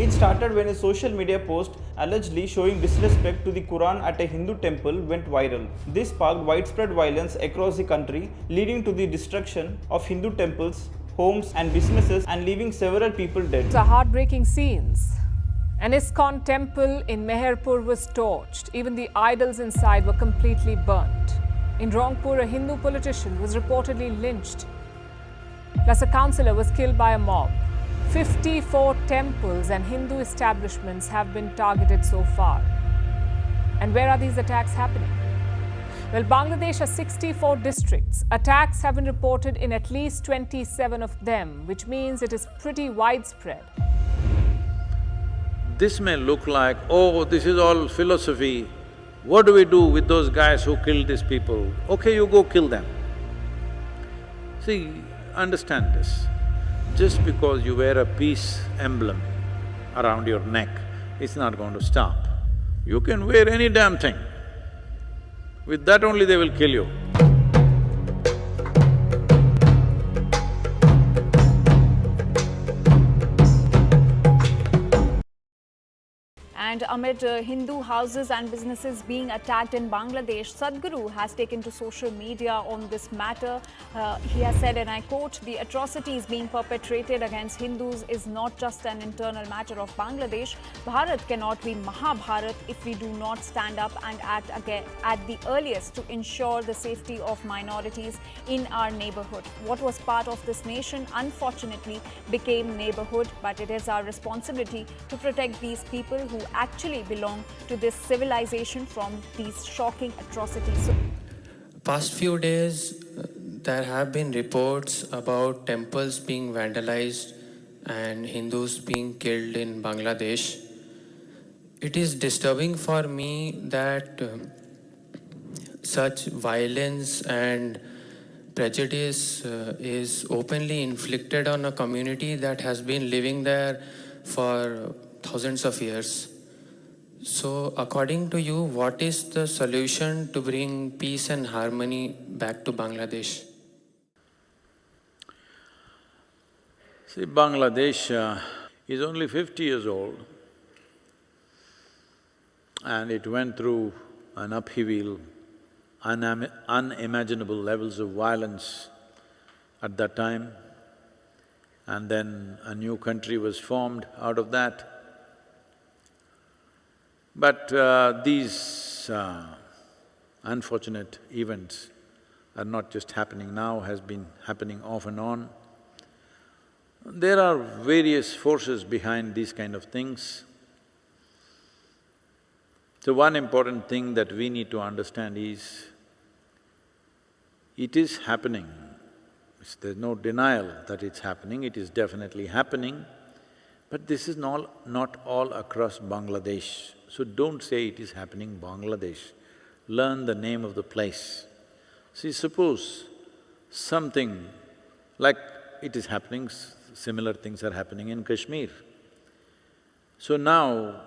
It started when a social media post allegedly showing disrespect to the Quran at a Hindu temple went viral. This sparked widespread violence across the country, leading to the destruction of Hindu temples, homes and businesses, and leaving several people dead. The heartbreaking scenes. An ISKCON temple in Meherpur was torched. Even the idols inside were completely burnt. In Rangpur, a Hindu politician was reportedly lynched. Plus, a councillor was killed by a mob. 54 temples and Hindu establishments have been targeted so far. And where are these attacks happening? Well, Bangladesh has 64 districts. Attacks have been reported in at least 27 of them, which means it is pretty widespread. This may look like, oh, this is all philosophy. What do we do with those guys who killed these people? Okay, you go kill them. See, understand this. Just because you wear a peace emblem around your neck, it's not going to stop. You can wear any damn thing. With that only they will kill you. And amid Hindu houses and businesses being attacked in Bangladesh, Sadhguru has taken to social media on this matter. He has said, and I quote, "The atrocities being perpetrated against Hindus is not just an internal matter of Bangladesh. Bharat cannot be Mahabharat if we do not stand up and act again at the earliest to ensure the safety of minorities in our neighborhood. What was part of this nation unfortunately became neighborhood, but it is our responsibility to protect these people who actually belong to this civilization from these shocking atrocities." Past few days, there have been reports about temples being vandalized and Hindus being killed in Bangladesh. It is disturbing for me that such violence and prejudice is openly inflicted on a community that has been living there for thousands of years. So, according to you, what is the solution to bring peace and harmony back to Bangladesh? See, Bangladesh is only 50 years old and it went through an upheaval, unimaginable levels of violence at that time, and then a new country was formed out of that. But these unfortunate events are not just happening now, has been happening off and on. There are various forces behind these kind of things. So one important thing that we need to understand is, it is happening. There's no denial that it's happening, it is definitely happening, but this is not all across Bangladesh. So don't say it is happening in Bangladesh, learn the name of the place. See, suppose something like it is happening, similar things are happening in Kashmir. So now,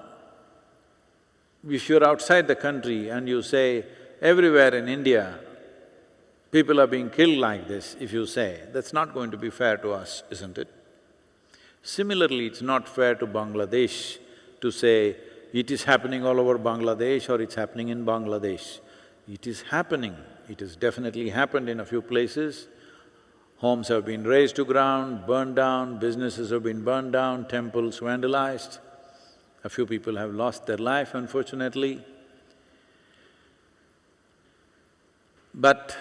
if you're outside the country and you say, everywhere in India, people are being killed like this, if you say, that's not going to be fair to us, isn't it? Similarly, it's not fair to Bangladesh to say, it is happening all over Bangladesh or it's happening in Bangladesh. It is happening, it has definitely happened in a few places. Homes have been razed to ground, burned down, businesses have been burned down, temples vandalized. A few people have lost their life, unfortunately. But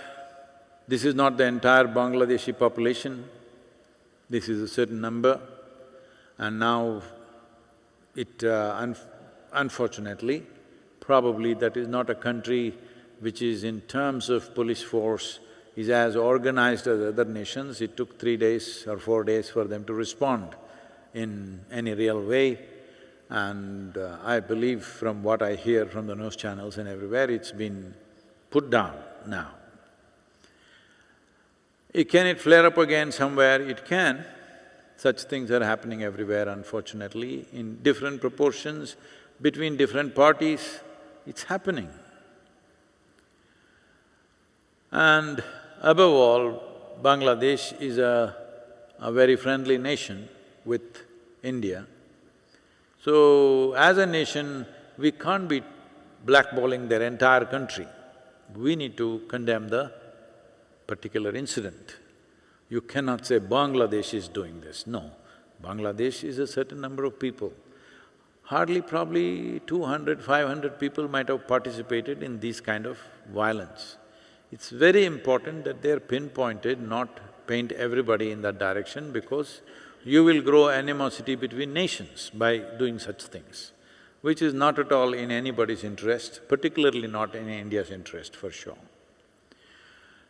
this is not the entire Bangladeshi population, this is a certain number, and now unfortunately, probably that is not a country which is in terms of police force is as organized as other nations. It took 3 days or 4 days for them to respond in any real way, and I believe from what I hear from the news channels and everywhere, it's been put down now. Can it flare up again somewhere? It can. Such things are happening everywhere, unfortunately, in different proportions, between different parties, it's happening. And above all, Bangladesh is a very friendly nation with India. So, as a nation, we can't be blackballing their entire country. We need to condemn the particular incident. You cannot say Bangladesh is doing this, no. Bangladesh is a certain number of people. Hardly probably 200, 500 people might have participated in this kind of violence. It's very important that they're pinpointed, not paint everybody in that direction, because you will grow animosity between nations by doing such things, which is not at all in anybody's interest, particularly not in India's interest, for sure.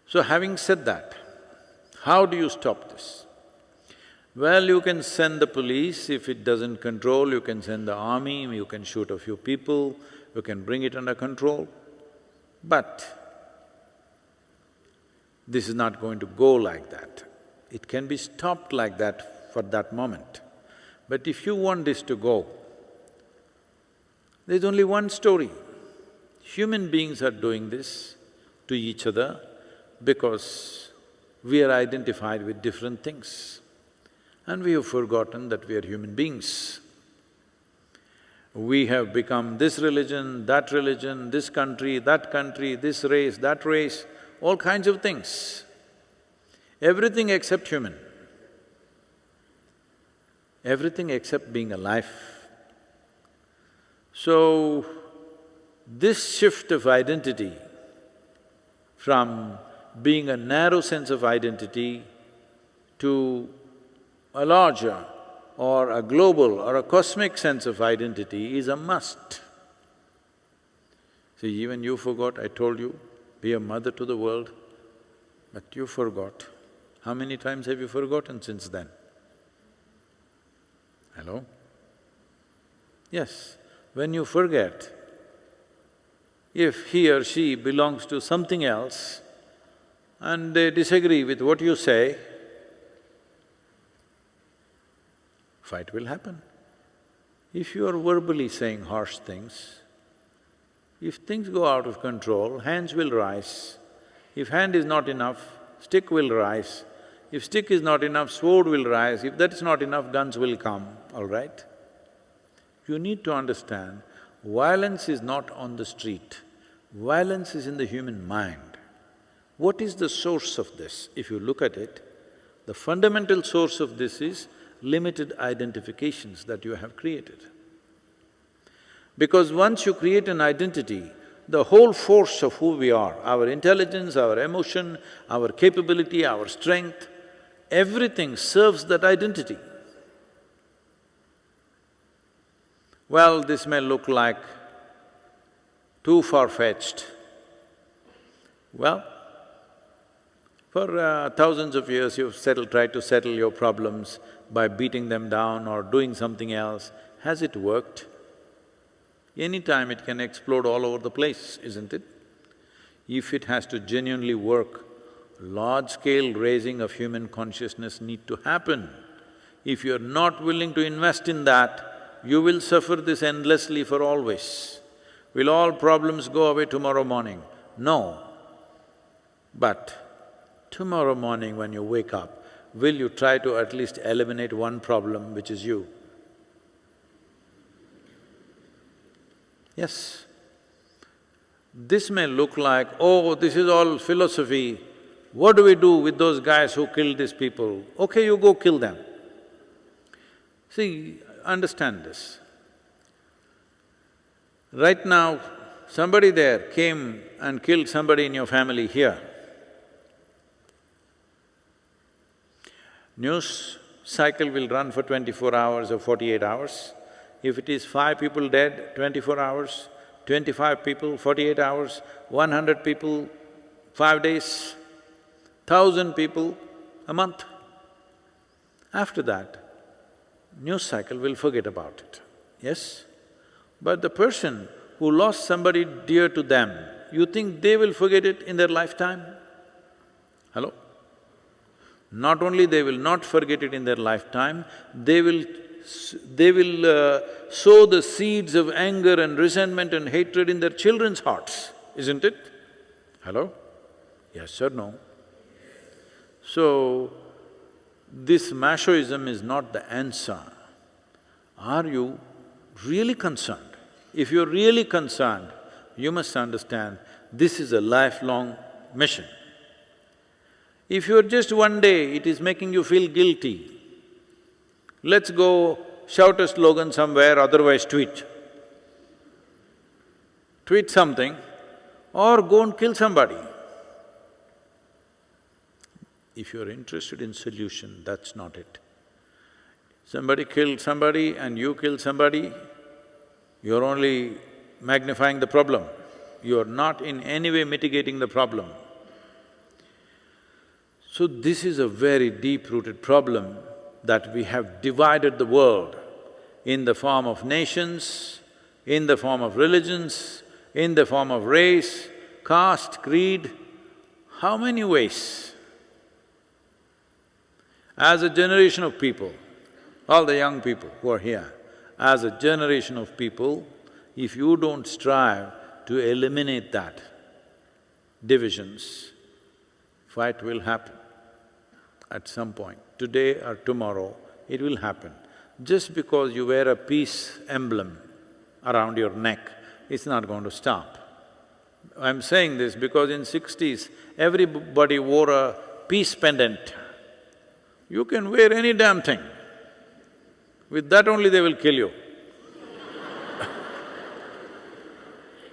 So having said that, how do you stop this? Well, you can send the police. If it doesn't control, you can send the army, you can shoot a few people, you can bring it under control. But this is not going to go like that. It can be stopped like that for that moment. But if you want this to go, there's only one story. Human beings are doing this to each other because we are identified with different things. And we have forgotten that we are human beings. We have become this religion, this country, this race, that race, all kinds of things. Everything except human. Everything except being alive. So, this shift of identity from being a narrow sense of identity to a larger or a global or a cosmic sense of identity is a must. See, even you forgot, I told you, be a mother to the world, but you forgot. How many times have you forgotten since then? Hello? Yes, when you forget, if he or she belongs to something else and they disagree with what you say, fight will happen. If you are verbally saying harsh things, if things go out of control, hands will rise. If hand is not enough, stick will rise. If stick is not enough, sword will rise. If that's not enough, guns will come, all right? You need to understand, violence is not on the street, violence is in the human mind. What is the source of this? If you look at it, the fundamental source of this is limited identifications that you have created. Because once you create an identity, the whole force of who we are, our intelligence, our emotion, our capability, our strength, everything serves that identity. Well, this may look like too far-fetched. Well, for thousands of years you've tried to settle your problems by beating them down or doing something else. Has it worked? Anytime it can explode all over the place, isn't it? If it has to genuinely work, large-scale raising of human consciousness need to happen. If you're not willing to invest in that, you will suffer this endlessly for always. Will all problems go away tomorrow morning? No. But tomorrow morning when you wake up, will you try to at least eliminate one problem, which is you? Yes. This may look like, oh, this is all philosophy. What do we do with those guys who killed these people? Okay, you go kill them. See, understand this. Right now, somebody there came and killed somebody in your family here. News cycle will run for 24 hours or 48 hours. If it is 5 people dead, 24 hours, 25 people, 48 hours, 100 people, 5 days, 1,000 people, a month. After that, news cycle will forget about it, yes? But the person who lost somebody dear to them, you think they will forget it in their lifetime? Hello? Not only they will not forget it in their lifetime, they will sow the seeds of anger and resentment and hatred in their children's hearts, isn't it? Hello? Yes or no? So, this machoism is not the answer. Are you really concerned. If you're really concerned, you must understand this is a lifelong mission. If you're just one day, it is making you feel guilty. Let's go shout a slogan somewhere, otherwise tweet. Tweet something or go and kill somebody. If you're interested in solution, that's not it. Somebody killed somebody and you killed somebody, you're only magnifying the problem. You're not in any way mitigating the problem. So this is a very deep-rooted problem that we have divided the world in the form of nations, in the form of religions, in the form of race, caste, creed. How many ways? As a generation of people, all the young people who are here, as a generation of people, if you don't strive to eliminate that divisions, fight will happen at some point. Today or tomorrow, it will happen. Just because you wear a peace emblem around your neck, it's not going to stop. I'm saying this because in 60s, everybody wore a peace pendant. You can wear any damn thing. With that only they will kill you.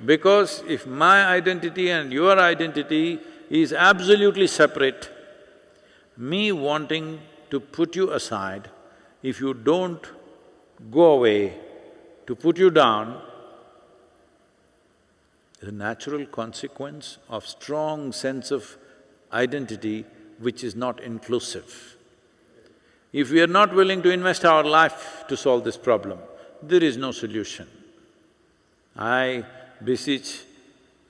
Because if my identity and your identity is absolutely separate, me wanting to put you aside, if you don't go away, to put you down, is a natural consequence of strong sense of identity which is not inclusive. If we are not willing to invest our life to solve this problem, there is no solution. I beseech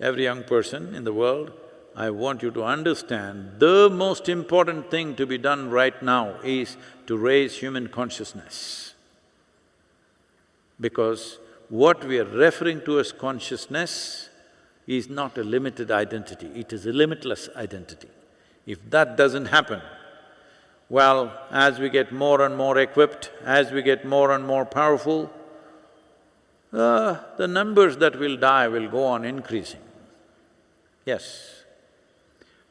every young person in the world, I want you to understand the most important thing to be done right now is to raise human consciousness. Because what we are referring to as consciousness is not a limited identity, it is a limitless identity. If that doesn't happen, well, as we get more and more equipped, as we get more and more powerful, the numbers that will die will go on increasing. Yes.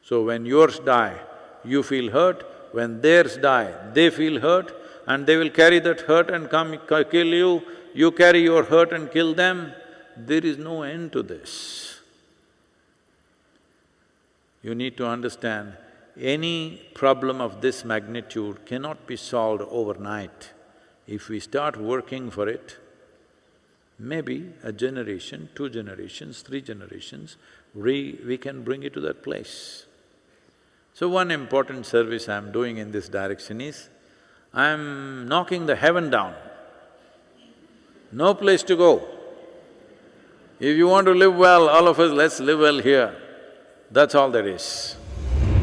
So when yours die, you feel hurt, when theirs die, they feel hurt, and they will carry that hurt and come kill you, you carry your hurt and kill them. There is no end to this. You need to understand, any problem of this magnitude cannot be solved overnight. If we start working for it, maybe a generation, 2 generations, 3 generations, we can bring it to that place. So one important service I'm doing in this direction is, I'm knocking the heaven down. No place to go. If you want to live well, all of us, let's live well here. That's all there is.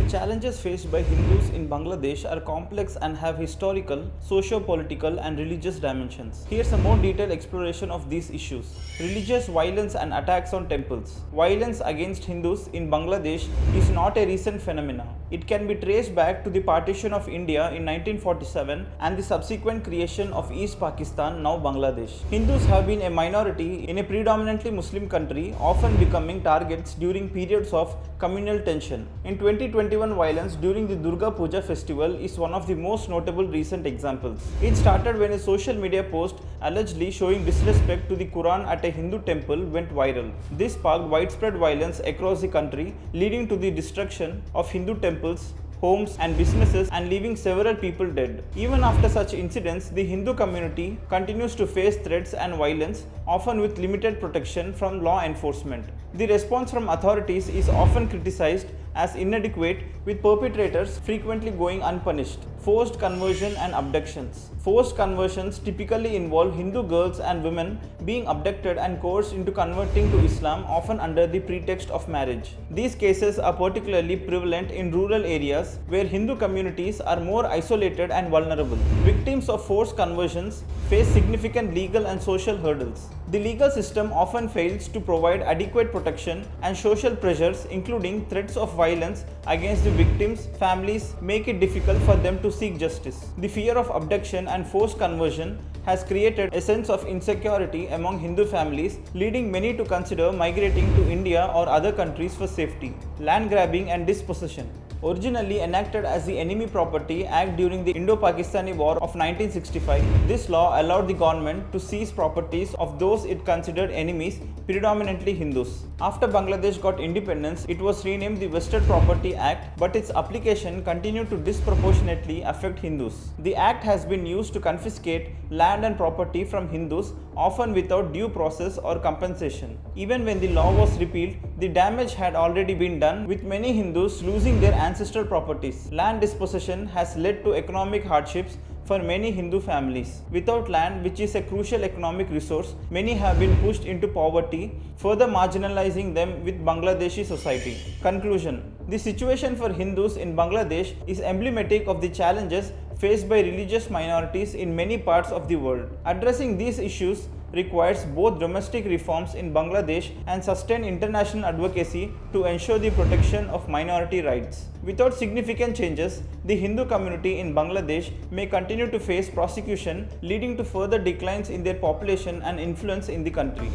Challenges faced by Hindus in Bangladesh are complex and have historical, socio-political and religious dimensions. Here's a more detailed exploration of these issues. Religious violence and attacks on temples. Violence against Hindus in Bangladesh is not a recent phenomenon. It can be traced back to the partition of India in 1947 and the subsequent creation of East Pakistan, now Bangladesh. Hindus have been a minority in a predominantly Muslim country, often becoming targets during periods of communal tension. In 2021, violence during the Durga Puja festival is one of the most notable recent examples. It started when a social media post allegedly showing disrespect to the Quran at a Hindu temple went viral. This sparked widespread violence across the country, leading to the destruction of Hindu temples, homes and businesses, and leaving several people dead. Even after such incidents, the Hindu community continues to face threats and violence, often with limited protection from law enforcement. The response from authorities is often criticized as inadequate, with perpetrators frequently going unpunished. Forced conversion and abductions. Forced conversions typically involve Hindu girls and women being abducted and coerced into converting to Islam, often under the pretext of marriage. These cases are particularly prevalent in rural areas where Hindu communities are more isolated and vulnerable. Victims of forced conversions face significant legal and social hurdles. The legal system often fails to provide adequate protection, and social pressures, including threats of violence against the victims' families, make it difficult for them to seek justice. The fear of abduction and forced conversion has created a sense of insecurity among Hindu families, leading many to consider migrating to India or other countries for safety. Land grabbing and dispossession. Originally enacted as the Enemy Property Act during the Indo-Pakistani War of 1965, this law allowed the government to seize properties of those it considered enemies, predominantly Hindus. After Bangladesh got independence, it was renamed the Vested Property Act, but its application continued to disproportionately affect Hindus. The act has been used to confiscate land and property from Hindus, often without due process or compensation. Even when the law was repealed, the damage had already been done, with many Hindus losing their ancestral properties. Land dispossession has led to economic hardships for many Hindu families. Without land, which is a crucial economic resource, many have been pushed into poverty, further marginalizing them with Bangladeshi society. Conclusion. The situation for Hindus in Bangladesh is emblematic of the challenges faced by religious minorities in many parts of the world. Addressing these issues requires both domestic reforms in Bangladesh and sustained international advocacy to ensure the protection of minority rights. Without significant changes, the Hindu community in Bangladesh may continue to face persecution, leading to further declines in their population and influence in the country.